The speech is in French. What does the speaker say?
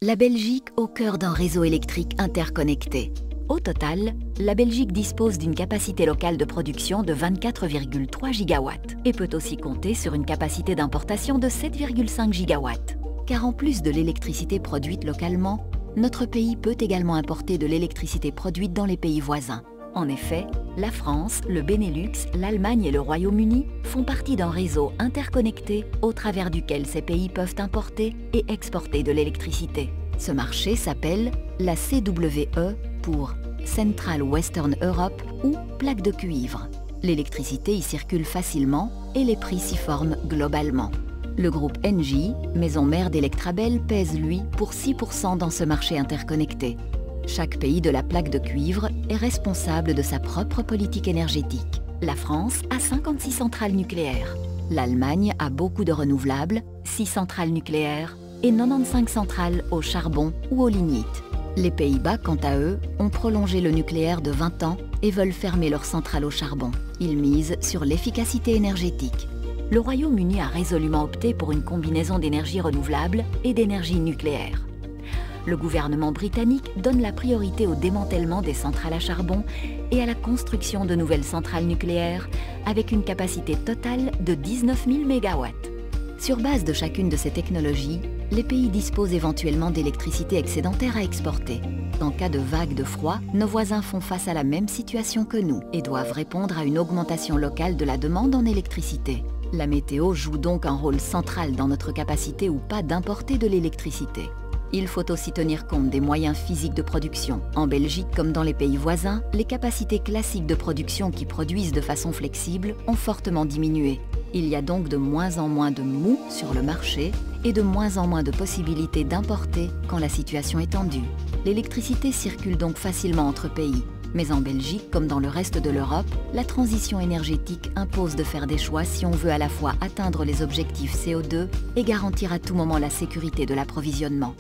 La Belgique au cœur d'un réseau électrique interconnecté. Au total, la Belgique dispose d'une capacité locale de production de 24,3 gigawatts et peut aussi compter sur une capacité d'importation de 7,5 gigawatts. Car en plus de l'électricité produite localement, notre pays peut également importer de l'électricité produite dans les pays voisins. En effet, la France, le Benelux, l'Allemagne et le Royaume-Uni font partie d'un réseau interconnecté au travers duquel ces pays peuvent importer et exporter de l'électricité. Ce marché s'appelle la CWE pour Central Western Europe ou plaque de cuivre. L'électricité y circule facilement et les prix s'y forment globalement. Le groupe Engie, maison mère d'Electrabel, pèse lui pour 6% dans ce marché interconnecté. Chaque pays de la plaque de cuivre est responsable de sa propre politique énergétique. La France a 56 centrales nucléaires. L'Allemagne a beaucoup de renouvelables, 6 centrales nucléaires et 95 centrales au charbon ou au lignite. Les Pays-Bas, quant à eux, ont prolongé le nucléaire de 20 ans et veulent fermer leurs centrales au charbon. Ils misent sur l'efficacité énergétique. Le Royaume-Uni a résolument opté pour une combinaison d'énergie renouvelable et d'énergie nucléaire. Le gouvernement britannique donne la priorité au démantèlement des centrales à charbon et à la construction de nouvelles centrales nucléaires avec une capacité totale de 19 000 MW. Sur base de chacune de ces technologies, les pays disposent éventuellement d'électricité excédentaire à exporter. En cas de vague de froid, nos voisins font face à la même situation que nous et doivent répondre à une augmentation locale de la demande en électricité. La météo joue donc un rôle central dans notre capacité ou pas d'importer de l'électricité. Il faut aussi tenir compte des moyens physiques de production. En Belgique comme dans les pays voisins, les capacités classiques de production qui produisent de façon flexible ont fortement diminué. Il y a donc de moins en moins de mou sur le marché et de moins en moins de possibilités d'importer quand la situation est tendue. L'électricité circule donc facilement entre pays. Mais en Belgique, comme dans le reste de l'Europe, la transition énergétique impose de faire des choix si on veut à la fois atteindre les objectifs CO2 et garantir à tout moment la sécurité de l'approvisionnement.